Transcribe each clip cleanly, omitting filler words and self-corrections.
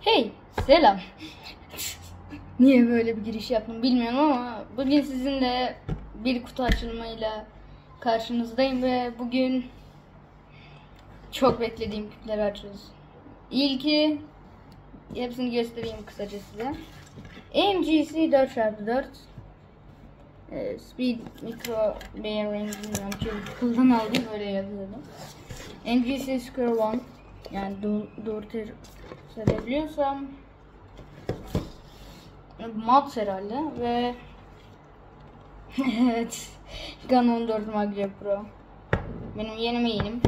Hey, selam. Niye böyle bir giriş yaptım bilmiyorum ama bugün sizinle bir kutu açılmayla karşınızdayım ve bugün çok beklediğim küpleri açıyoruz. İlki, hepsini göstereyim kısaca size. MGC 4x4 Speed Micro Bearing, bilmiyorum ki puldan aldım, böyle yazıyordum. MGC Square One, yani doğru sevebiliyorsam mat herhalde ve evet, Gun 14 Maglia Pro benim yeni mail'im.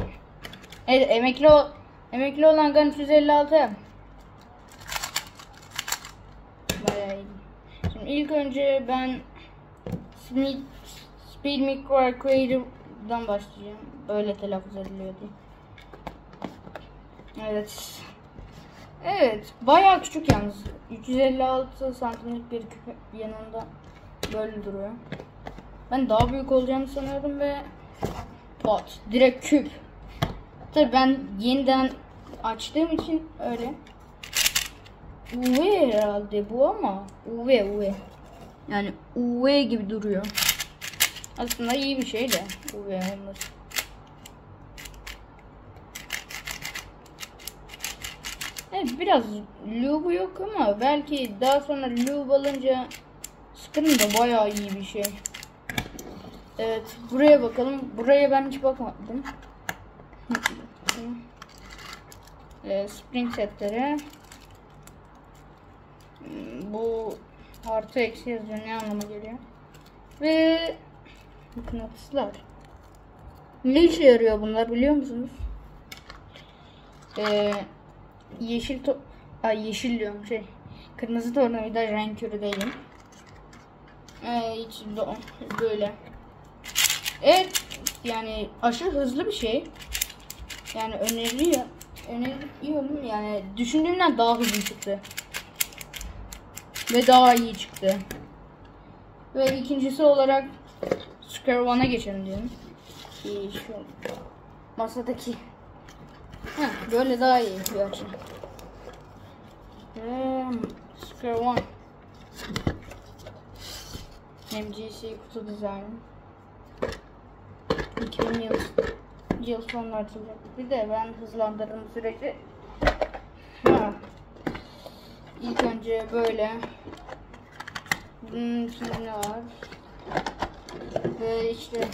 Evet, emekli olan Gun 356 bayağı iyi. Şimdi ilk önce ben Speed Micro Arcade'dan başlayacağım. Böyle telaffuz ediliyor diye. Evet, bayağı küçük yalnız. 356 santimlik bir küp yanında böyle duruyor. Ben daha büyük olacağını sanıyordum ve pot, direkt küp. Tabii ben yeniden açtığım için öyle. UV herhalde bu, ama UV. Yani UV gibi duruyor. Aslında iyi bir şey de UV olması. Evet, biraz lube yok ama belki daha sonra lube alınca sıkıntı da bayağı iyi bir şey. Evet, buraya bakalım. Buraya ben hiç bakmadım. Spring setleri. Bu artı eksi yazıyor, ne anlama geliyor? Ve mıknatıslar. Ne işe yarıyor bunlar biliyor musunuz? Yeşil diyorum, kırmızı tornavida, renk körü değilim. Hiç böyle. Evet, yani aşırı hızlı bir şey. Yani öneriyorum, yani düşündüğümden daha hızlı çıktı. Ve daha iyi çıktı. Ve ikincisi olarak Square One'a geçelim diyorum. Şu masadaki. Böyle daha iyi bir açı. Square One MGC kutu dizaynı 2000 yıl sonunda açılacak. Bir de ben hızlandırdım süreci. İlk önce böyle. Şimdi ne var? Ve işte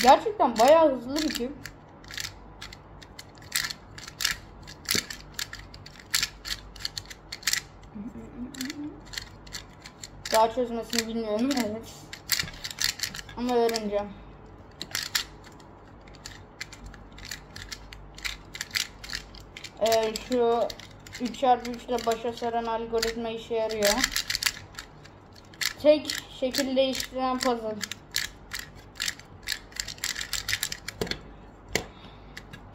gerçekten bayağı hızlı bir küp. Daha çözmesini bilmiyorum, evet. Ama öğreneceğim. Şu 3x3 ile başa saran algoritma işe yarıyor. Tek şekil değiştiren puzzle.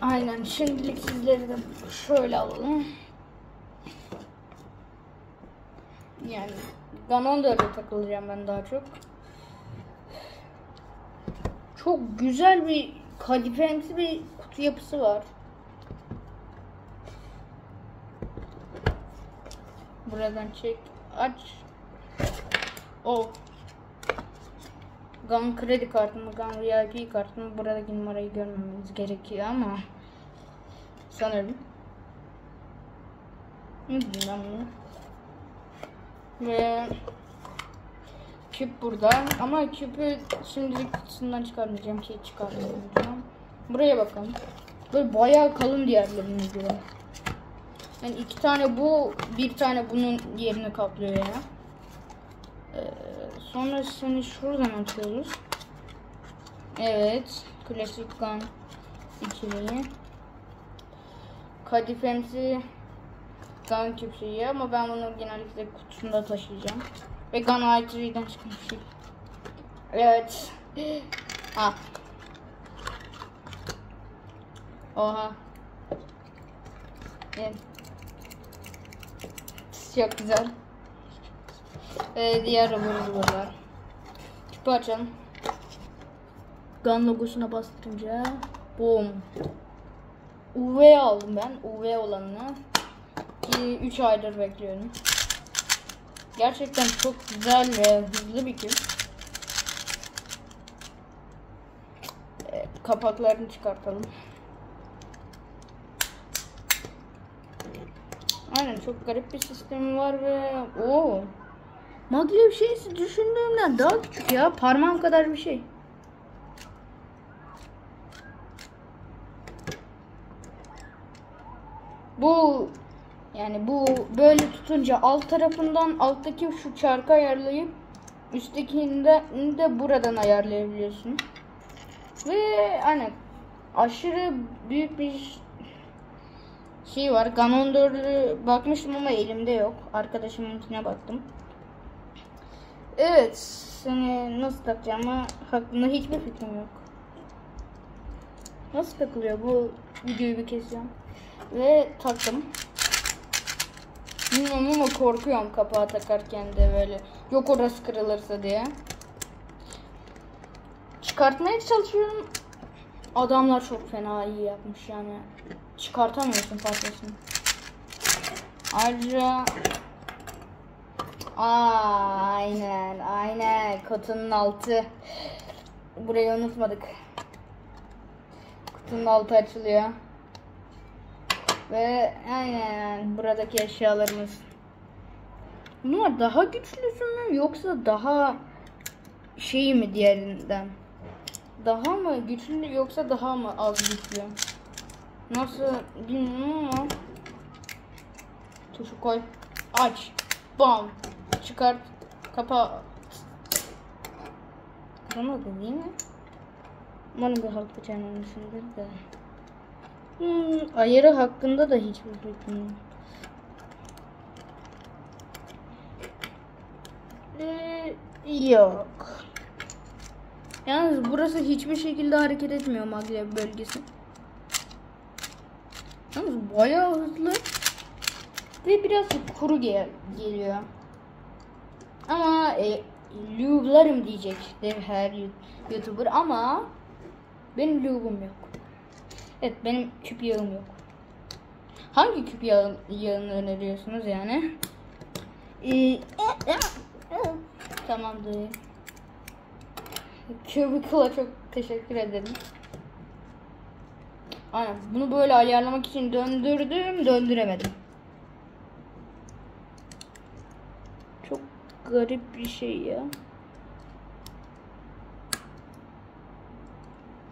Aynen, şimdilik sizleri de şöyle alalım. Yani Gun 14'e takılacağım ben daha çok. Çok güzel bir kadifemsi bir kutu yapısı var. Buradan çek, aç. Gun kredi kartımı, Gun VIP kartımı, buradaki numarayı görmemiz gerekiyor ama sanırım. Ben bunu. Ve küp burada, ama küpü şimdilik kutusundan çıkarmayacağım, çıkarmayacağım. Buraya bakın. Böyle bayağı kalın diğerlerine göre. Yani 2 tane bu, 1 tane bunun yerini kaplıyor ya. Sonra seni şuradan atıyoruz. Evet, klasik Gun ikiliği. Kadifemsi Gun küp şeyi, ama ben bunu genellikle kutusunda taşıyacağım. Ve Gun i3'den çıkmış. Evet. Oha. Evet. Çok güzel. Diğer var. Küpü açalım. Gun logosuna bastırınca boom. UV aldım ben. UV olanını. 3 aydır bekliyorum. Gerçekten çok güzel ve hızlı bir küp. Kapaklarını çıkartalım. Aynen, çok garip bir sistemi var ve maglev şeysi düşündüğümden daha küçük ya. Parmağım kadar bir şey. Bu böyle tutunca alt tarafından alttaki şu çarkı ayarlayıp üsttekinde de buradan ayarlayabiliyorsun. Ve hani aşırı büyük bir şey var. Ganon 4'ü bakmıştım ama elimde yok. Arkadaşımınkine baktım. Evet, seni nasıl takacağımı hakkında hiçbir fikrim yok. Nasıl takılıyor, bu videoyu bir keseceğim. Ve taktım. Bilmiyorum ama korkuyorum kapağı takarken de böyle. Yok orası kırılırsa diye. Çıkartmaya çalışıyorum. Adamlar çok fena iyi yapmış yani. Çıkartamıyorsun parçasını. Ayrıca aynen kutunun altı. Burayı unutmadık. Kutunun altı açılıyor. Ve aynen buradaki eşyalarımız. Bunlar daha güçlüsü mü yoksa daha şey mi diğerinden? Daha mı güçlü yoksa daha mı az güçlü? Nasıl bilmiyorum ama. Tuşu koy. Aç. Bam. Çıkart. Kapa. Kıramadı değil mi? Umarım bir halt bıçağınmışımdır da. Ayarı hakkında da hiçbir fikrim yok. Yok. Yalnız burası hiçbir şekilde hareket etmiyor maglev bölgesi. Yalnız bayağı hızlı ve biraz kuru geliyor. Ama lüblarım diyecektir her YouTuber ama benim lübum yok. Evet, benim küp yağım yok. Hangi küp yağını öneriyorsunuz yani? Tamamdır. Cubicle'a çok teşekkür ederim. Aynen, bunu böyle ayarlamak için döndüremedim. Çok garip bir şey ya.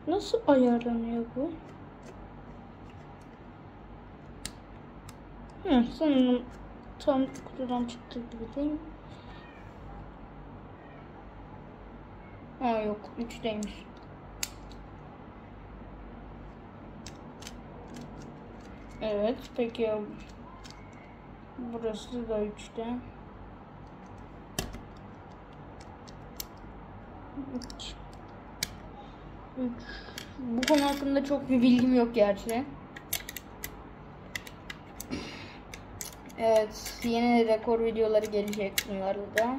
Nasıl ayarlanıyor bu? Sanırım tam kutudan çıktı gibi değil mi? Yok, 3'teymiş. Evet, peki ya burası da 3'te. 3. Bu konu hakkında çok bir bilgim yok gerçi. Evet, yeni rekor videoları gelecek bunlarda da.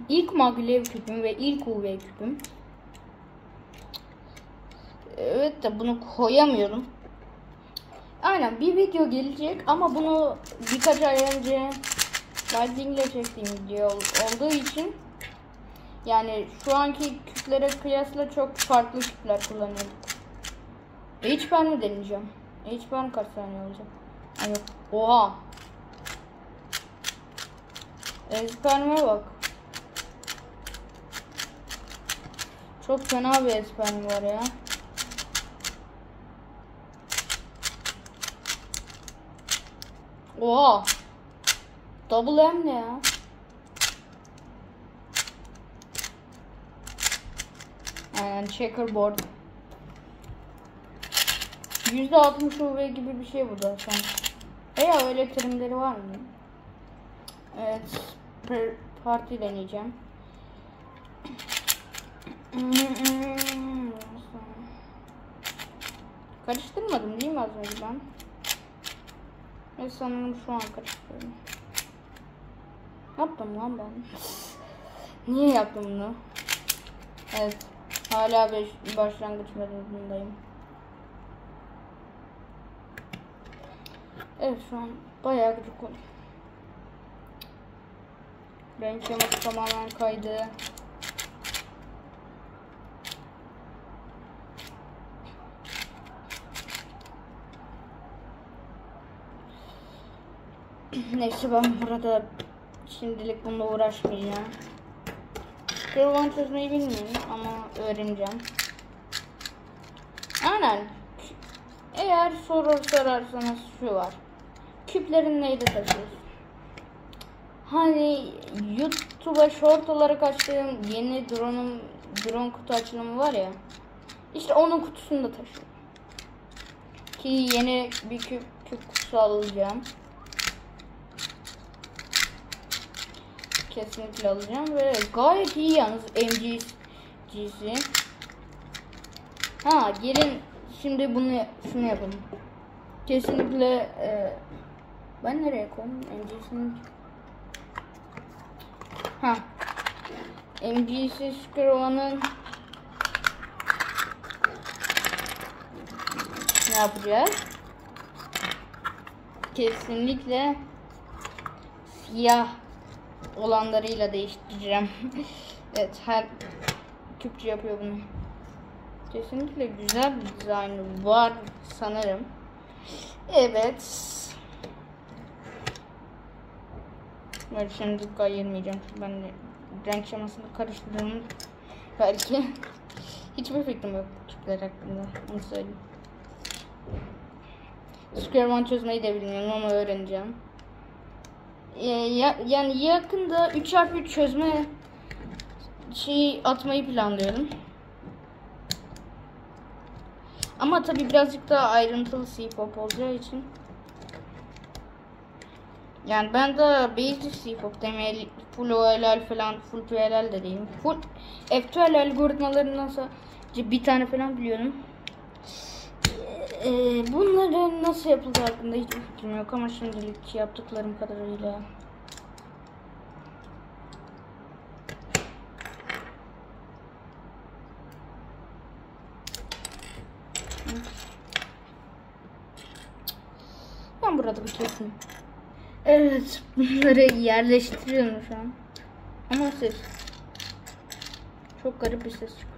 İlk maglev küpüm ve ilk UV küpüm. Evet de bunu koyamıyorum. Aynen, bir video gelecek ama bunu birkaç ay önce Lightning ile çektiğim video olduğu için yani şu anki küplere kıyasla çok farklı küpler kullanıyorum. HP mi deneyeceğim? HP kaç saniye olacak? Ay yok. Oha. HP'me bak. Çok fena bir HP var ya. Oha. Double M ne ya? Yani checkerboard. %60 UV gibi bir şey bu da sanki. Veya öyle terimleri var mı? Evet. Parti deneyeceğim. Karıştırmadım değil mi az önce ben? Ve sanırım şu an karıştırıyorum. Ne yaptım lan ben? Niye yaptım bunu? Evet. Hala başlangıç metodundayım. Evet, şu an bayağı gıcık oldu. Renk şeması tamamen kaydı. Neyse, ben burada şimdilik bununla uğraşmayacağım. Square çözmeyi bilmiyorum ama öğreneceğim. Aynen. Eğer soru sorarsanız şu var. Küplerin neyde taşıyorsun? Hani YouTube'a short olarak açtığım yeni drone kutu açılımı var ya. İşte onun kutusunu da taşıyorum. Ki yeni bir küp kutusu alacağım. Kesinlikle alacağım ve gayet iyi yalnız MG'si. Ha, gelin şimdi şunu yapalım. Kesinlikle ben nereye koydum MG'sini? Ha, MG'si Square ne yapacağız? Kesinlikle siyah olanlarıyla değiştireceğim. Evet, her küpçü yapıyor bunu. Kesinlikle güzel bir dizaynı var sanırım. Evet. Böyle şimdi ayırmayacağım. Ben de renk şemasını karıştırdım. Belki. Hiçbir fikrim yok küpler hakkında. Onu söyleyeyim. Square One çözmeyi de bilmiyorum ama öğreneceğim. Yani yakında 3x3 çözme atmayı planlıyorum. Ama tabi birazcık daha ayrıntılı C-pop olacağı için. Yani ben de basic C-pop demeye full OLL falan, full PLL de değilim. Full F2L algoritmalarından sadece bir tane falan biliyorum. Bunların nasıl yapıldığı hakkında hiçbir fikrim yok ama şimdilik yaptıklarım kadarıyla. Ben burada bir kesim. Evet, bunları yerleştiriyorum şu an. Ama ses çok garip bir ses çıkıyor.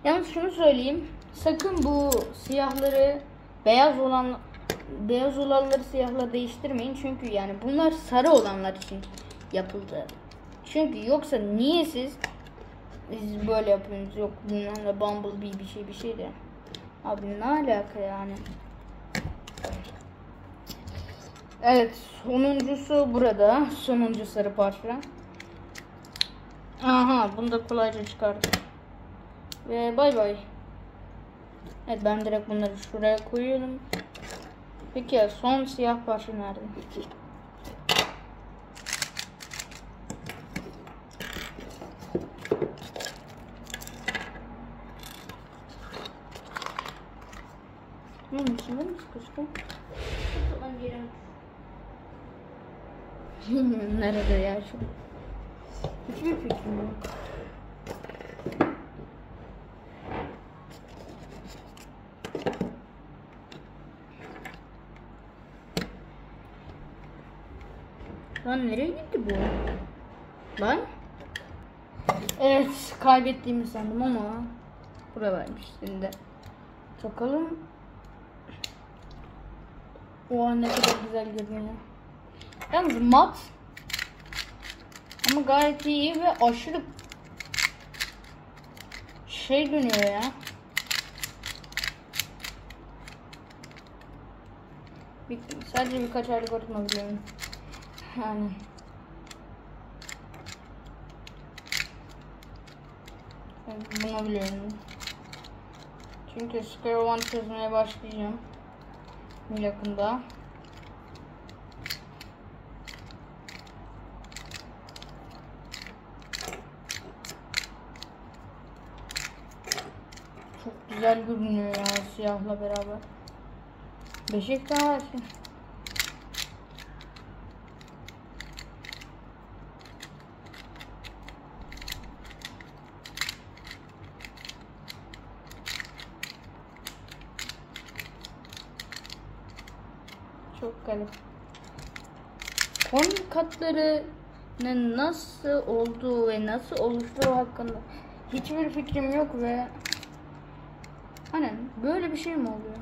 Yalnız şunu söyleyeyim. Sakın bu siyahları beyaz olanları siyahla değiştirmeyin. Çünkü yani bunlar sarı olanlar için yapıldı. Çünkü yoksa niye siz böyle yapıyorsunuz? Yok bilmem ne Bumblebee bir şey de. Abi ne alaka yani? Evet, sonuncusu burada. Sonuncu sarı parça. Aha, bunu da kolayca çıkardım. Ve bay bay. Evet, ben direkt bunları şuraya koyuyorum. Peki ya son siyah parça nerede? Bunun içinde mi sıkıştı? Nerede ya şu? Hiçbir fikrim yok. Lan nereye gitti bu? Lan? Evet, kaybettiğimi sandım ama buradaymış şimdi. Bakalım. Oha, ne kadar güzel görünüyor. Yalnız mat ama gayet iyi ve aşırı şey dönüyor ya. Sadece birkaç algoritma biliyorum. Yani. Bunu biliyorum. Çünkü Square One çözmeye başlayacağım yakında. Çok güzel görünüyor ya siyahla beraber. Beşiktaş. Çok garip. Corner katlarının nasıl olduğu ve nasıl oluştuğu hakkında hiçbir fikrim yok ve aynen böyle bir şey mi oluyor?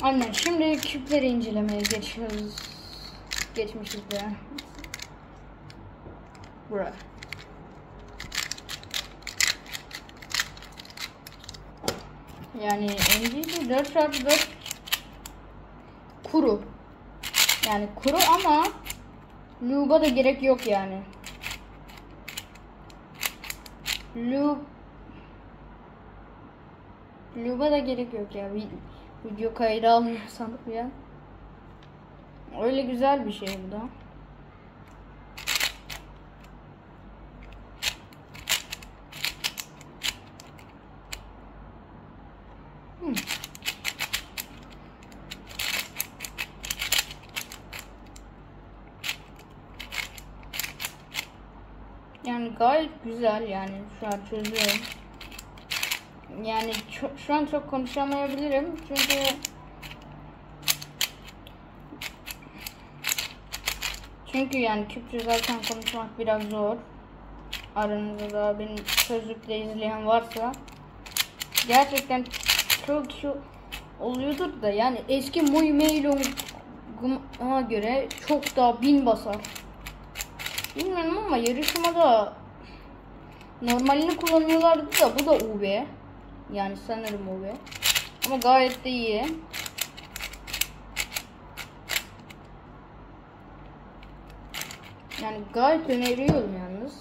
Aynen, şimdi küpleri incelemeye geçiyoruz. Geçmişiz de. Buraya. Yani MGC 4x4 kuru. Yani kuru ama lube'a da gerek yok yani. Lube'a da gerek yok ya. Video kaydı almıyor sanırım ya. Öyle güzel bir şey bu da. Yani gayet güzel, yani şu an çözüyorum. Yani şu an çok konuşamayabilirim çünkü yani küp çözerken konuşmak biraz zor. Aranızda da benim sözlükle izleyen varsa gerçekten çok oluyordur da, yani eski Muy Meilong'a göre çok daha 1000 basar. Bilmiyorum ama yarışmada normalini kullanıyorlardı da bu da UV. Yani sanırım UV. Ama gayet de iyi. Yani gayet öneriyorum yalnız.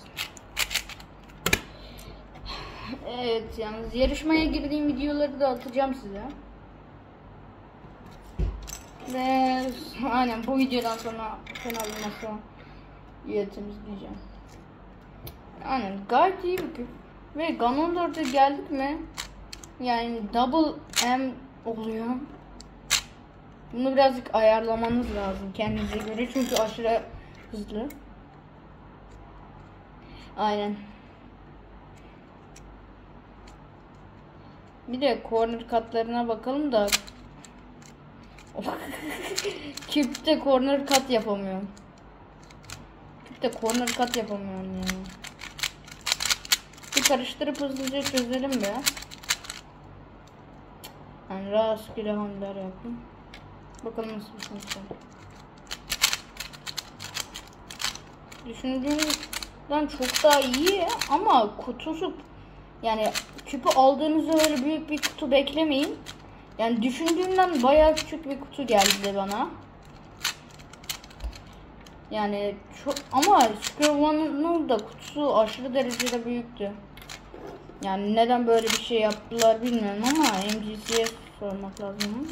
Evet, yalnız yarışmaya girdiğim videoları da atacağım size. Ve aynen bu videodan sonra kanalımda temizleyeceğim. Aynen gayet iyi bir küp. Ve Ganon 4'e geldik mi yani double M oluyor. Bunu birazcık ayarlamanız lazım kendinize göre çünkü aşırı hızlı. Aynen. Bir de corner katlarına bakalım da küpte corner kat yapamıyorum. Küpte corner kat yapamıyorum yani. Bir karıştırıp hızlıca çözelim be. Yani rastgele hamleler yapın. Bakalım nasıl bir sonuç var. Düşündüğümden çok daha iyi ama kutusu, yani küpü aldığınızda öyle büyük bir kutu beklemeyin. Yani düşündüğümden bayağı küçük bir kutu geldi bana. Yani çok, ama Squirrel'ın da kutusu aşırı derecede büyüktü. Yani neden böyle bir şey yaptılar bilmiyorum ama MGC'ye sormak lazım.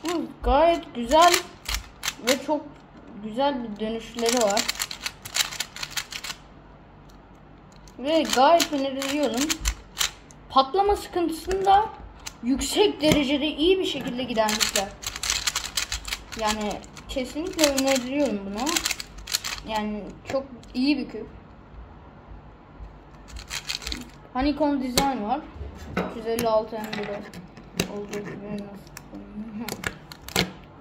Bu gayet güzel ve çok güzel bir dönüşleri var. Ve gayet öneriyorum. Patlama sıkıntısında yüksek derecede iyi bir şekilde gidermişler. Yani kesinlikle öneriyorum bunu. Yani çok iyi bir küp. Honeycomb design var. 356 MB'de olduğu gibi.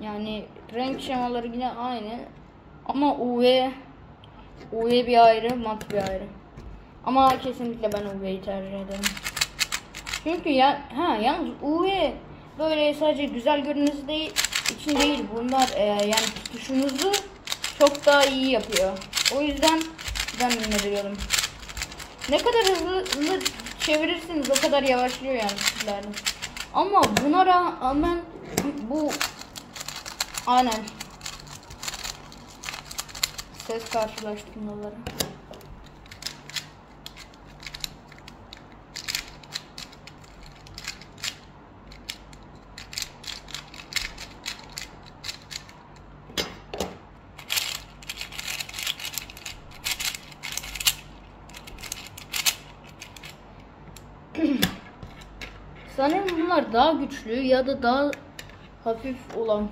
Yani renk şemaları yine aynı. Ama UV bir ayrı, mat bir ayrı. Ama kesinlikle ben UV'yi tercih ederim. Çünkü yalnız UV böyle sadece güzel görünmesi için değil. Bunlar yani tutuşunuzu çok daha iyi yapıyor. O yüzden ben öneriyorum. Ne kadar hızlı çevirirsiniz o kadar yavaşlıyor yani küplerde. Ama buna rağmen bu aynen ses karşılaştırmaları. Sanırım bunlar daha güçlü ya da daha hafif olan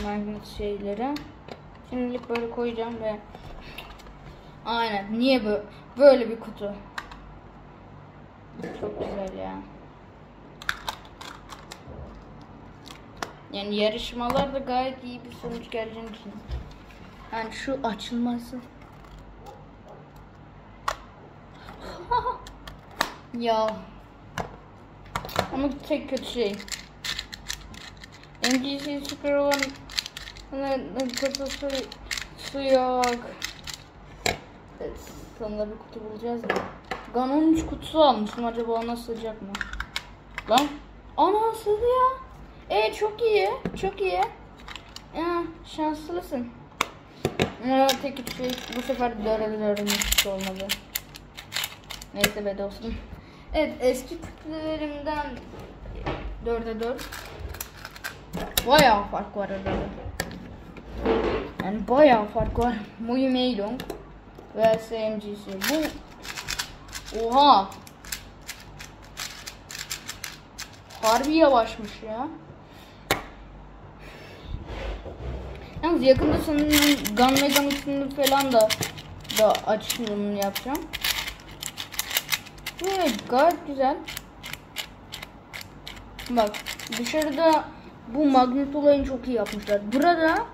magnet şeyleri. Şimdilik böyle koyacağım ve aynen, niye böyle bir kutu? Çok güzel ya. Yani yarışmalarda gayet iyi bir sonuç geleceğini düşünüyorum. Yani şu açılması. Ya. Ama tek kötü şey. MGC Super olan kutusu su yok. Evet, sonunda bir kutu bulacağız da. Gun 13 kutusu almıştım. Acaba ona sığacak mı? Lan. Ana sığdı ya. Çok iyi. Çok iyi. Ya, şanslısın. Tek kötü şey bu sefer dörde kutu olmadı. Neyse be dostum. Evet, eski kutularımdan 4'e 4. Bayağı fark var arada. Yani bayağı fark var. Muyu Meilong ve SMG'si. Bu oha. Harbi yavaşmış ya. Yalnız yakında sanırım Gun Megamix'ini falan da açılımını yapacağım. Evet, gayet güzel. Bak dışarıda bu magnet olayını çok iyi yapmışlar. Burada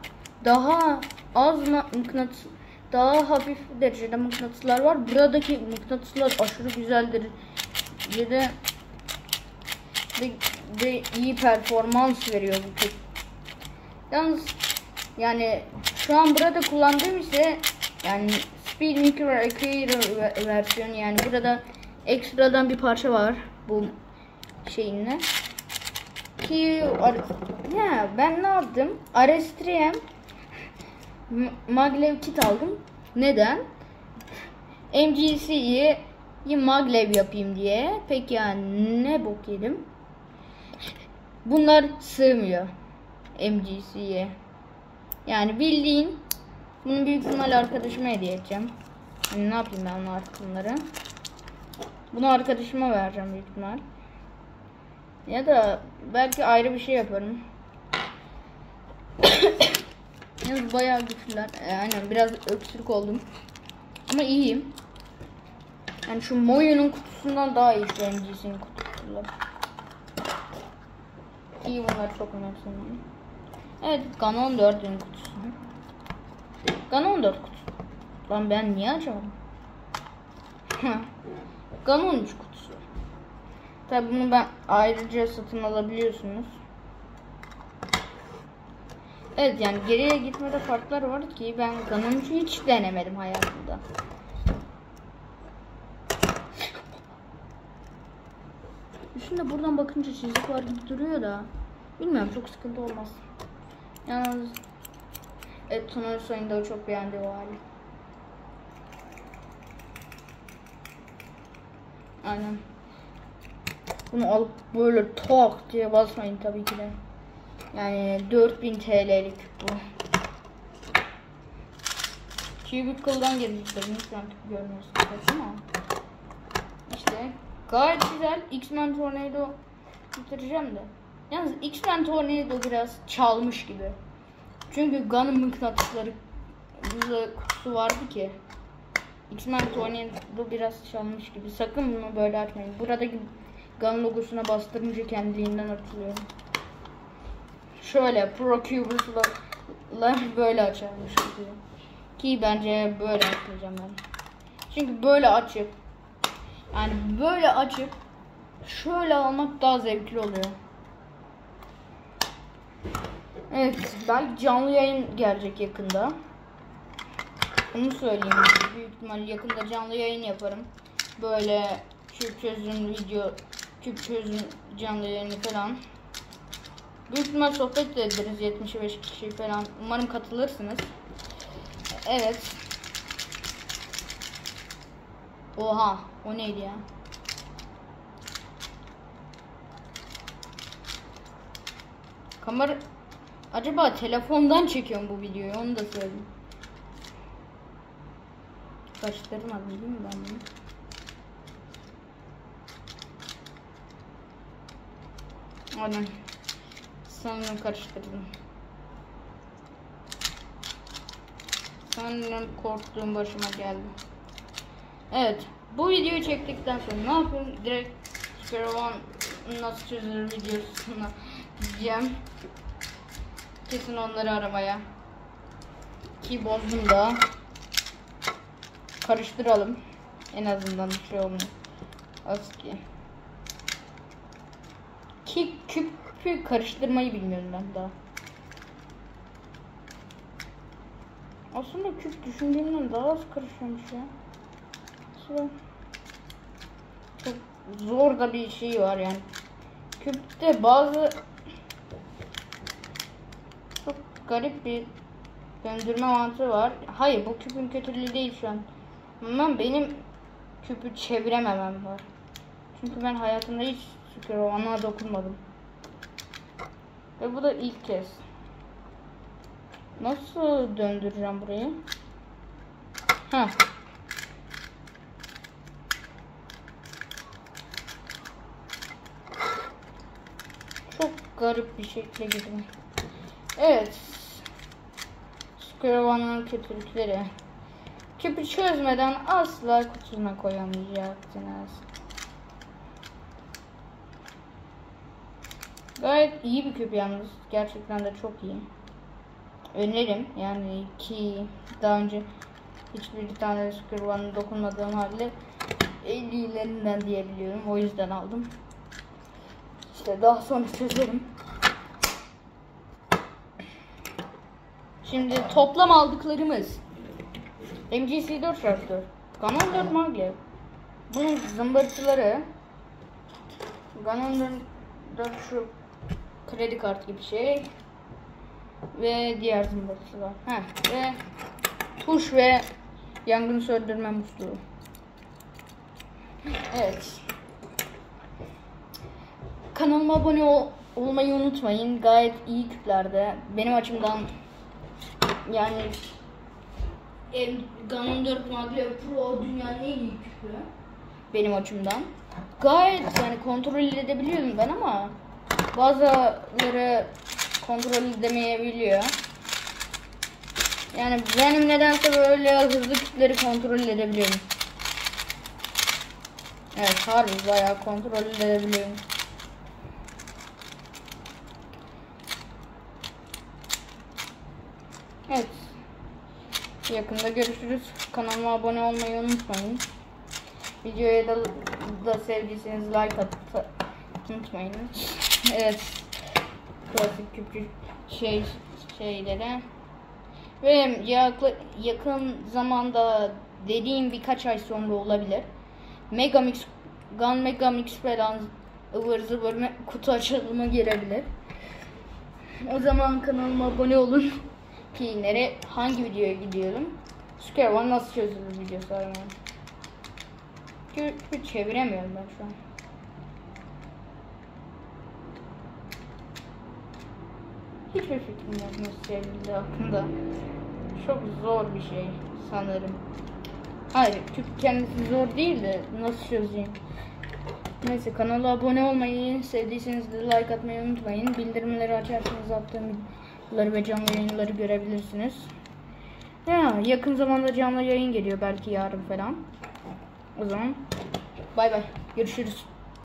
daha az mıknatıs, daha hafif derecede mıknatıslar var. Buradaki mıknatıslar aşırı güzeldir. De iyi performans veriyor bu kit. Yalnız yani şu an burada kullandığım ise yani Speed Micro Acquire versiyonu, yani burada ekstradan bir parça var bu şeyinle. Ki ya ben ne yaptım? RS3M maglev kit aldım. Neden? MGC'yi maglev yapayım diye. Peki yani ne bok yedim? Bunlar sığmıyor MGC'ye. Yani bildiğin bunu büyük ihtimalle arkadaşıma hediye edeceğim. Yani ne yapayım ben artık bunları? Bunu arkadaşıma vereceğim büyük ihtimal. Ya da belki ayrı bir şey yaparım. Yani bayağı güçlüler. Aynen biraz öksürük oldum. Ama iyiyim. Yani şu Moyo'nun kutusundan daha iyi şu MGC'nin kutusular. İyi, bunlar çok önemli. Evet, Gun 14'ün kutusu. Gun 14 kutusu. Lan ben niye açamadım? Gun 13 kutusu. Tabi bunu ben ayrıca satın alabiliyorsunuz. Evet, yani geriye gitmede farklar var ki ben Gun 13'ü hiç denemedim hayatımda. Üstünde buradan bakınca çizik var gibi duruyor da bilmiyorum, çok sıkıntı olmaz. Yalnız evet, Tunus oyunda o çok beğendi o hali. Aynen. Bunu alıp böyle tak diye basmayın tabii ki de. Yani 4000 TL'lik bu. Cubicle'dan geldiklerini lütfen görmüyorsunuz ama işte gayet güzel. X-Men Tornado bitireceğim de. Yalnız X-Men Tornado biraz çalmış gibi. Çünkü Gun'ın mıknatısları kutusu vardı ki. X-Men Tornado biraz çalmış gibi. Sakın bunu böyle açmayın. Buradaki Gun logosuna bastırınca kendiliğinden açılıyor. Şöyle Pro Cubers'lar böyle açarmış gibi. Ki bence böyle açmayacağım ben. Çünkü böyle açıp şöyle almak daha zevkli oluyor. Evet, belki canlı yayın gelecek yakında. Onu söyleyeyim. Büyük ihtimalle yakında canlı yayın yaparım. Böyle küp çözüm canlı yayını falan. Büyük ihtimal sohbet de ederiz, 75 kişi falan. Umarım katılırsınız. Evet. Oha, o neydi ya? Kamera acaba telefondan çekiyorum bu videoyu, onu da söyleyeyim. Karıştırmadım değil mi ben bunu? Aynen. Sanırım karıştırdım. Sanırım korktuğum başıma geldi. Evet. Bu videoyu çektikten sonra ne yapayım? Direkt Square One nasıl çözülür videosuna gideceğim. kesin onları aramaya. Ki bozdum da. Karıştıralım. En azından bir şey olmuyor. ASCII. Ki küpü karıştırmayı bilmiyorum ben daha. Aslında küp düşündüğümden daha az karışıyormuş ya. Aslında çok zor da bir şey var yani. Küpte bazı çok garip bir döndürme mantığı var. Hayır, bu küpün kötülüğü değil şu an. Ama benim küpü çevirememem var. Çünkü ben hayatımda hiç Scare-One'a dokunmadım. Ve bu da ilk kez. Nasıl döndüreceğim burayı? Ha. Çok garip bir şekilde gidiyor. Evet. Scare-One'ın kötülükleri. Küpü çözmeden asla kutusuna koyamayacaksınız. Gayet iyi bir küp yalnız. Gerçekten de çok iyi. Öneririm yani, ki daha önce hiçbir tane Scare-One'a dokunmadığım halde 50'lerinden diyebiliyorum. O yüzden aldım. İşte daha sonra çözerim. Şimdi toplam aldıklarımız: MGC4 şartı, Ganon 4 Maglev, bunun zımbırtıları, Ganon 4 şu kredi kart gibi şey ve diğer zımbırtısı var. Ve tuş ve yangın söndürme musluğu. Evet. Kanalıma abone olmayı unutmayın. Gayet iyi küplerde. Benim açımdan yani Ganon 4 Maglev Pro dünyanın en iyi küpü. Benim açımdan. Gayet yani kontrol edebiliyorum ben ama bazıları kontrol edemeyebiliyor. Yani benim nedense böyle hızlı küpleri kontrol edebiliyorum. Evet, harbi bayağı kontrol edebiliyorum. Evet. Yakında görüşürüz. Kanalıma abone olmayı unutmayın. Videoya da sevdiyseniz like unutmayın. Evet. Klasik küpçü şeylere. Ve yakın zamanda, dediğim birkaç ay sonra olabilir, Gun Megamix falan ıvır zıvır kutu açılımı gelebilir. O zaman kanalıma abone olun ki hangi videoya gidiyorum? Scare-One nasıl çözülür videosu aramaya. Küpü çeviremiyorum ben şu an. Hiçbir fikrim yok nasıl çevrildi hakkında. Çok zor bir şey sanırım. Hayır, küp kendisi zor değil de nasıl çözeyim. Neyse, kanala abone olmayı, sevdiyseniz de like atmayı unutmayın. Bildirimleri açarsanız attığım videoları ve canlı yayınları görebilirsiniz. Ya, yakın zamanda canlı yayın geliyor, belki yarın falan. O zaman bay bay, görüşürüz.